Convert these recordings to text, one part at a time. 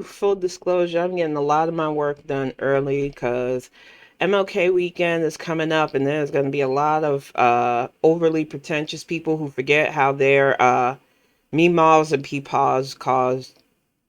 Full disclosure, I'm getting a lot of my work done early because MLK weekend is coming up, and there's going to be a lot of overly pretentious people who forget how their meemaws and peepaws caused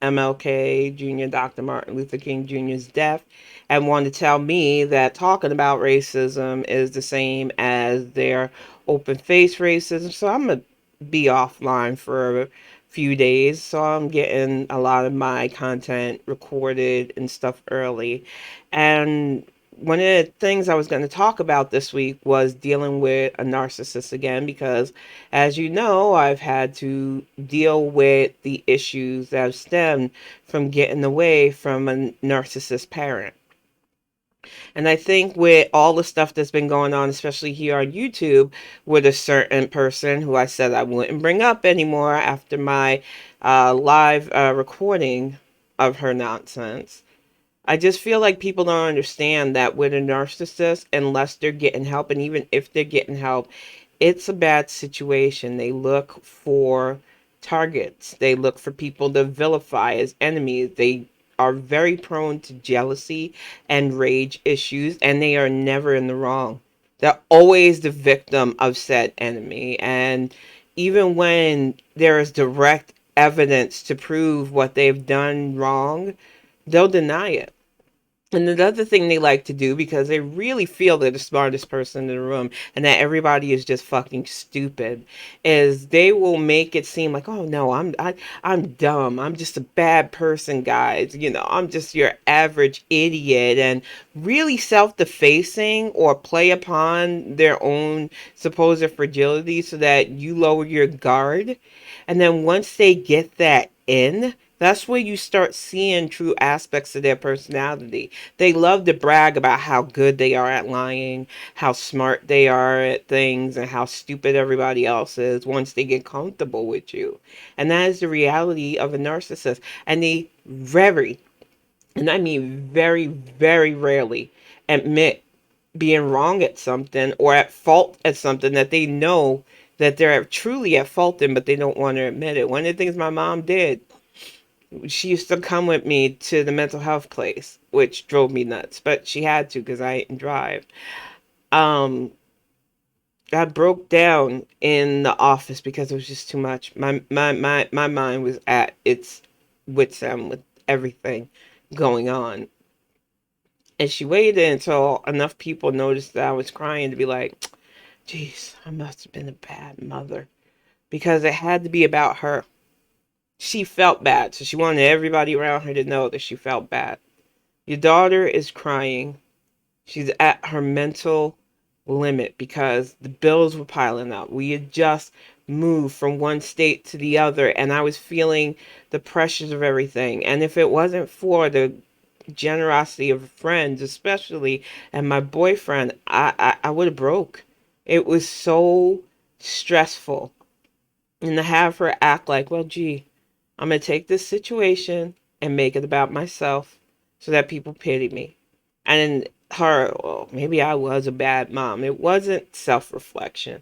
MLK Jr., Dr. Martin Luther King Jr.'s death, and want to tell me that talking about racism is the same as their open face racism. So I'm going to be offline for a few days. So I'm getting a lot of my content recorded and stuff early. And one of the things I was going to talk about this week was dealing with a narcissist again, because as you know, I've had to deal with the issues that have stemmed from getting away from a narcissist parent. And I think with all the stuff that's been going on, especially here on YouTube, with a certain person who I said I wouldn't bring up anymore after my live recording of her nonsense, I just feel like people don't understand that with a narcissist, unless they're getting help, and even if they're getting help, it's a bad situation. They look for targets, they look for people to vilify as enemies. They are very prone to jealousy and rage issues, and they are never in the wrong. They're always the victim of said enemy. And even when there is direct evidence to prove what they've done wrong, they'll deny it. And another thing they like to do, because they really feel they're the smartest person in the room and that everybody is just fucking stupid, is they will make it seem like, oh no, I'm dumb. I'm just a bad person, guys. I'm just your average idiot, and really self-defacing or play upon their own supposed fragility so that you lower your guard. And then once they get that in, that's where you start seeing true aspects of their personality. They love to brag about how good they are at lying, how smart they are at things, and how stupid everybody else is once they get comfortable with you. And that is the reality of a narcissist. And they very, and I mean very, very rarely admit being wrong at something or at fault at something that they know that they're truly at fault in, but they don't want to admit it. One of the things my mom did, she used to come with me to the mental health place, which drove me nuts, but she had to because I didn't drive. Um, I broke down in the office because it was just too much. My mind was at its wits end with everything going on. And she waited until enough people noticed that I was crying to be like, geez, I must have been a bad mother. Because it had to be about her. She felt bad, so she wanted everybody around her to know that she felt bad. Your daughter is crying. She's at her mental limit because the bills were piling up. We had just moved from one state to the other, and I was feeling the pressures of everything. And if it wasn't for the generosity of friends, especially, and my boyfriend, I would have broke. It was so stressful. And to have her act like, well, gee, I'm going to take this situation and make it about myself so that people pity me. And her, well, maybe I was a bad mom. It wasn't self reflection.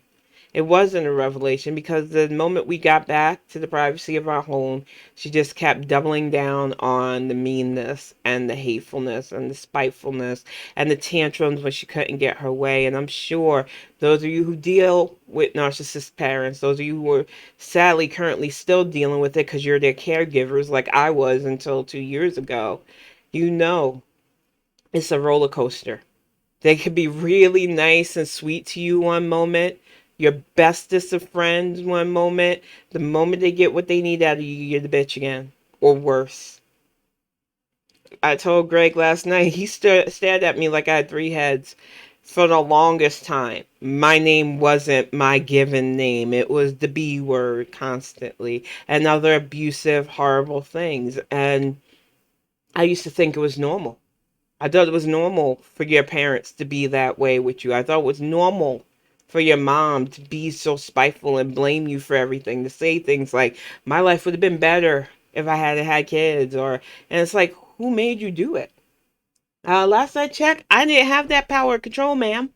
It wasn't a revelation because the moment we got back to the privacy of our home, she just kept doubling down on the meanness and the hatefulness and the spitefulness and the tantrums when she couldn't get her way. And I'm sure those of you who deal with narcissist parents, those of you who are sadly currently still dealing with it because you're their caregivers, like I was until 2 years ago, you know it's a roller coaster. They could be really nice and sweet to you one moment, your bestest of friends one moment. The moment they get what they need out of you, you're the bitch again. Or worse. I told Greg last night, he stared at me like I had three heads for the longest time. My name wasn't my given name. It was the B word constantly. And other abusive, horrible things. And I used to think it was normal. I thought it was normal for your parents to be that way with you. I thought it was normal for your mom to be so spiteful and blame you for everything, to say things like, my life would have been better if I had had kids, and it's like, who made you do it? Last I checked, I didn't have that power of control, ma'am.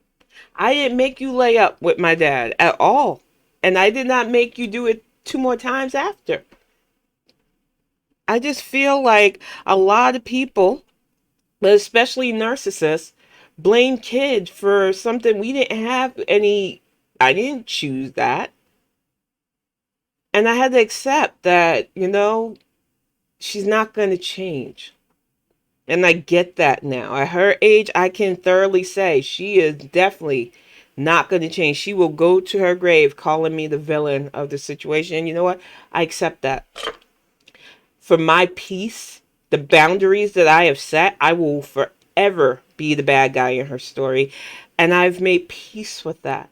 I didn't make you lay up with my dad at all. And I did not make you do it two more times after. I just feel like a lot of people, but especially narcissists, blame kids for something we didn't have any. I didn't choose that. And I had to accept that, she's not going to change. And I get that now. At her age, I can thoroughly say she is definitely not going to change. She will go to her grave calling me the villain of the situation. And you know what? I accept that. For my peace, the boundaries that I have set, I will forever be the bad guy in her story. And I've made peace with that.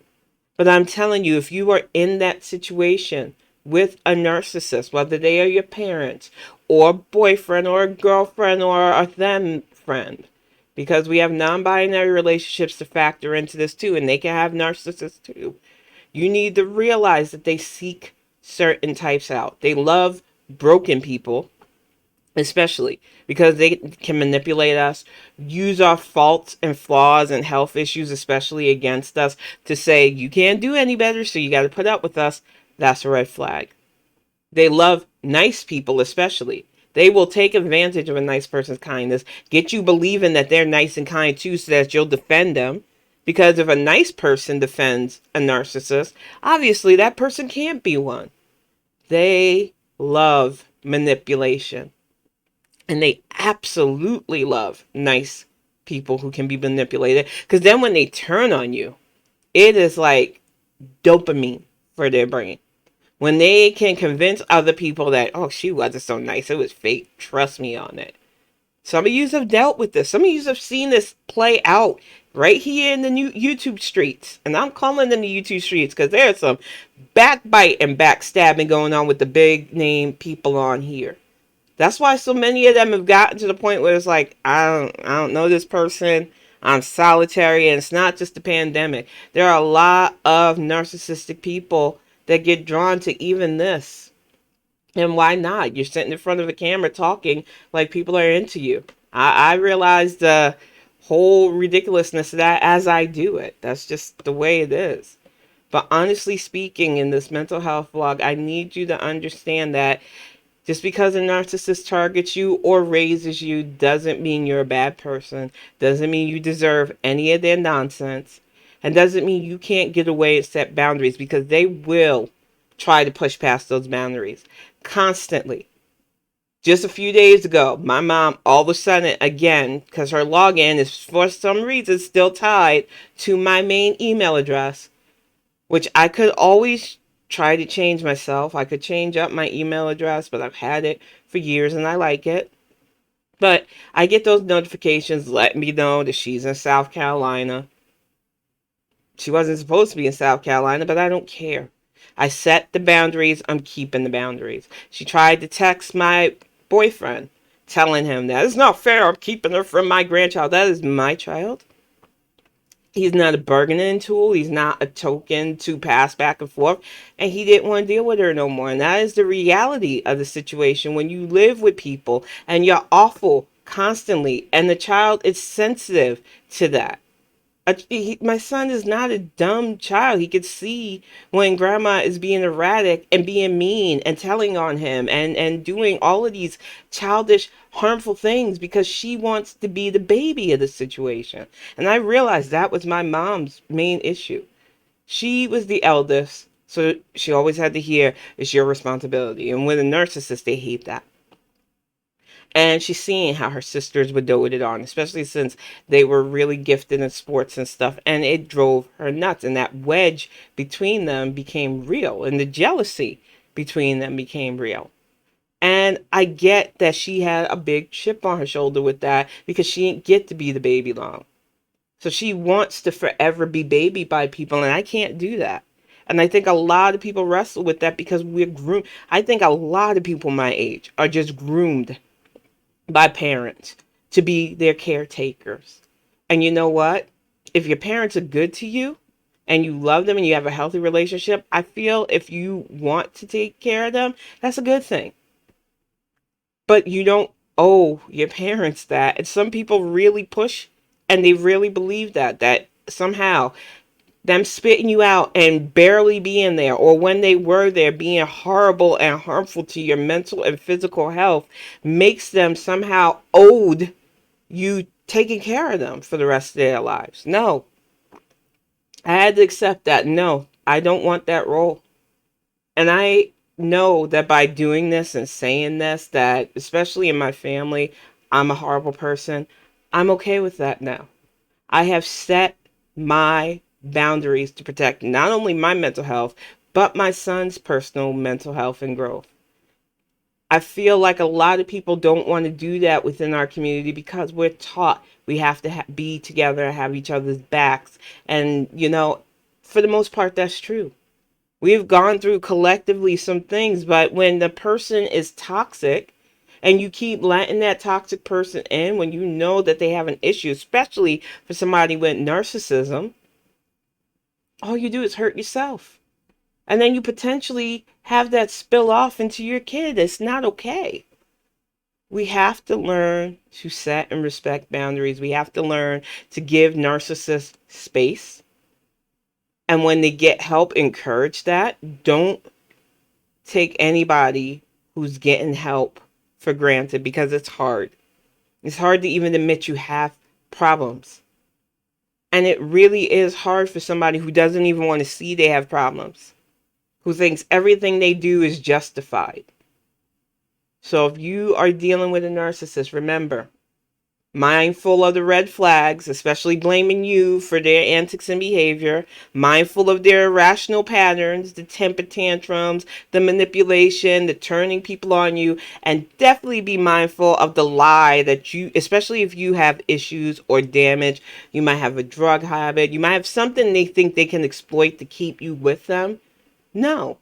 But I'm telling you, if you are in that situation with a narcissist, whether they are your parents or a boyfriend or a girlfriend or a them friend, because we have non-binary relationships to factor into this too, and they can have narcissists too. You need to realize that they seek certain types out. They love broken people, especially because they can manipulate us, use our faults and flaws and health issues, especially against us, to say, you can't do any better, so you got to put up with us. That's a red flag. They love nice people, especially. They will take advantage of a nice person's kindness, get you believing that they're nice and kind too, so that you'll defend them. Because if a nice person defends a narcissist, obviously that person can't be one. They love manipulation. And they absolutely love nice people who can be manipulated. Because then when they turn on you, it is like dopamine for their brain. When they can convince other people that, oh, she wasn't so nice, it was fake, trust me on it. Some of you have dealt with this. Some of you have seen this play out right here in the new YouTube streets. And I'm calling them the YouTube streets because there's some backbite and backstabbing going on with the big name people on here. That's why so many of them have gotten to the point where it's like, I don't know this person. I'm solitary, and it's not just the pandemic. There are a lot of narcissistic people that get drawn to even this. And why not? You're sitting in front of a camera talking like people are into you. I realize the whole ridiculousness of that as I do it. That's just the way it is. But honestly speaking, in this mental health vlog, I need you to understand that just because a narcissist targets you or raises you doesn't mean you're a bad person, doesn't mean you deserve any of their nonsense, and doesn't mean you can't get away and set boundaries, because they will try to push past those boundaries constantly. Just a few days ago, my mom all of a sudden, again, because her login is for some reason still tied to my main email address, which I could always try to change myself. I could change up my email address, but I've had it for years and I like it. But I get those notifications letting me know that she's in South Carolina. She wasn't supposed to be in South Carolina, but I don't care. I set the boundaries. I'm keeping the boundaries. She tried to text my boyfriend, telling him that it's not fair. I'm keeping her from my grandchild. That is my child. He's not a bargaining tool. He's not a token to pass back and forth. And he didn't want to deal with her no more. And that is the reality of the situation when you live with people and you're awful constantly. And the child is sensitive to that. My son is not a dumb child. He could see when grandma is being erratic and being mean and telling on him and doing all of these childish, harmful things because she wants to be the baby of the situation. And I realized that was my mom's main issue. She was the eldest, so she always had to hear, it's your responsibility. And with a narcissist, they hate that. And she's seeing how her sisters were doted on, especially since they were really gifted in sports and stuff. And it drove her nuts. And that wedge between them became real. And the jealousy between them became real. And I get that she had a big chip on her shoulder with that because she didn't get to be the baby long. So she wants to forever be babied by people. And I can't do that. And I think a lot of people wrestle with that because we're groomed. I think a lot of people my age are just groomed by parents to be their caretakers. And you know what? If your parents are good to you and you love them and you have a healthy relationship, I feel if you want to take care of them, that's a good thing. But you don't owe your parents that. And some people really push and they really believe that somehow Them spitting you out and barely being there, or when they were there being horrible and harmful to your mental and physical health, makes them somehow owed you taking care of them for the rest of their lives. No, I had to accept that. No, I don't want that role. And I know that by doing this and saying this, that especially in my family, I'm a horrible person. I'm okay with that now. I have set my boundaries to protect not only my mental health, but my son's personal mental health and growth. I feel like a lot of people don't want to do that within our community because we're taught we have to be together, have each other's backs. And, for the most part, that's true. We've gone through collectively some things, but when the person is toxic and you keep letting that toxic person in when you know that they have an issue, especially for somebody with narcissism, all you do is hurt yourself. And then you potentially have that spill off into your kid. It's not okay. We have to learn to set and respect boundaries. We have to learn to give narcissists space. And when they get help, encourage that. Don't take anybody who's getting help for granted because it's hard. It's hard to even admit you have problems. And it really is hard for somebody who doesn't even want to see they have problems, who thinks everything they do is justified. So if you are dealing with a narcissist, remember, mindful of the red flags, especially blaming you for their antics and behavior, mindful of their irrational patterns, the temper tantrums, the manipulation, the turning people on you, and definitely be mindful of the lie that you, especially if you have issues or damage, you might have a drug habit, you might have something they think they can exploit to keep you with them. No.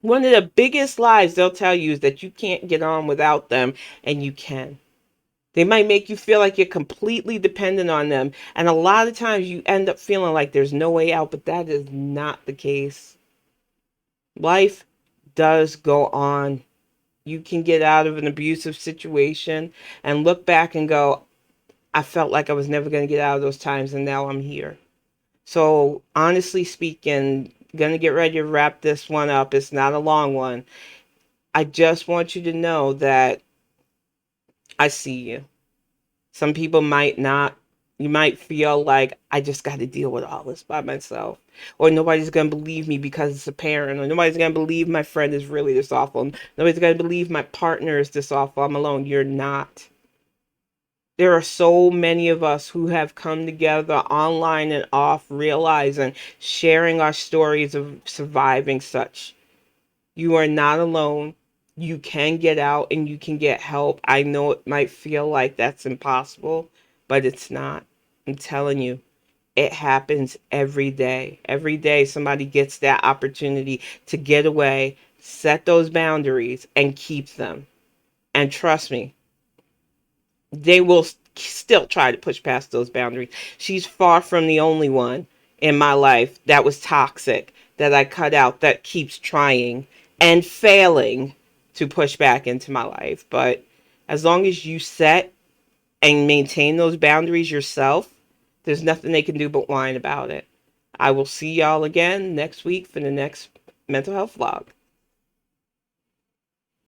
One of the biggest lies they'll tell you is that you can't get on without them, and you can. They might make you feel like you're completely dependent on them. And a lot of times you end up feeling like there's no way out, but that is not the case. Life does go on. You can get out of an abusive situation and look back and go, I felt like I was never going to get out of those times, and now I'm here. So, honestly speaking, going to get ready to wrap this one up. It's not a long one. I just want you to know that I see you. Some people might not. You might feel like I just got to deal with all this by myself. Or nobody's going to believe me because it's a parent. Or nobody's going to believe my friend is really this awful. Nobody's going to believe my partner is this awful. I'm alone. You're not. There are so many of us who have come together online and off, realizing, sharing our stories of surviving such. You are not alone. You can get out and you can get help. I know it might feel like that's impossible, but it's not. I'm telling you, it happens every day. Every day, somebody gets that opportunity to get away, set those boundaries, and keep them. And trust me, they will still try to push past those boundaries. She's far from the only one in my life that was toxic, that I cut out, that keeps trying and failing to push back into my life. But as long as you set and maintain those boundaries yourself, there's nothing they can do but whine about it. I will see y'all again next week for the next mental health vlog.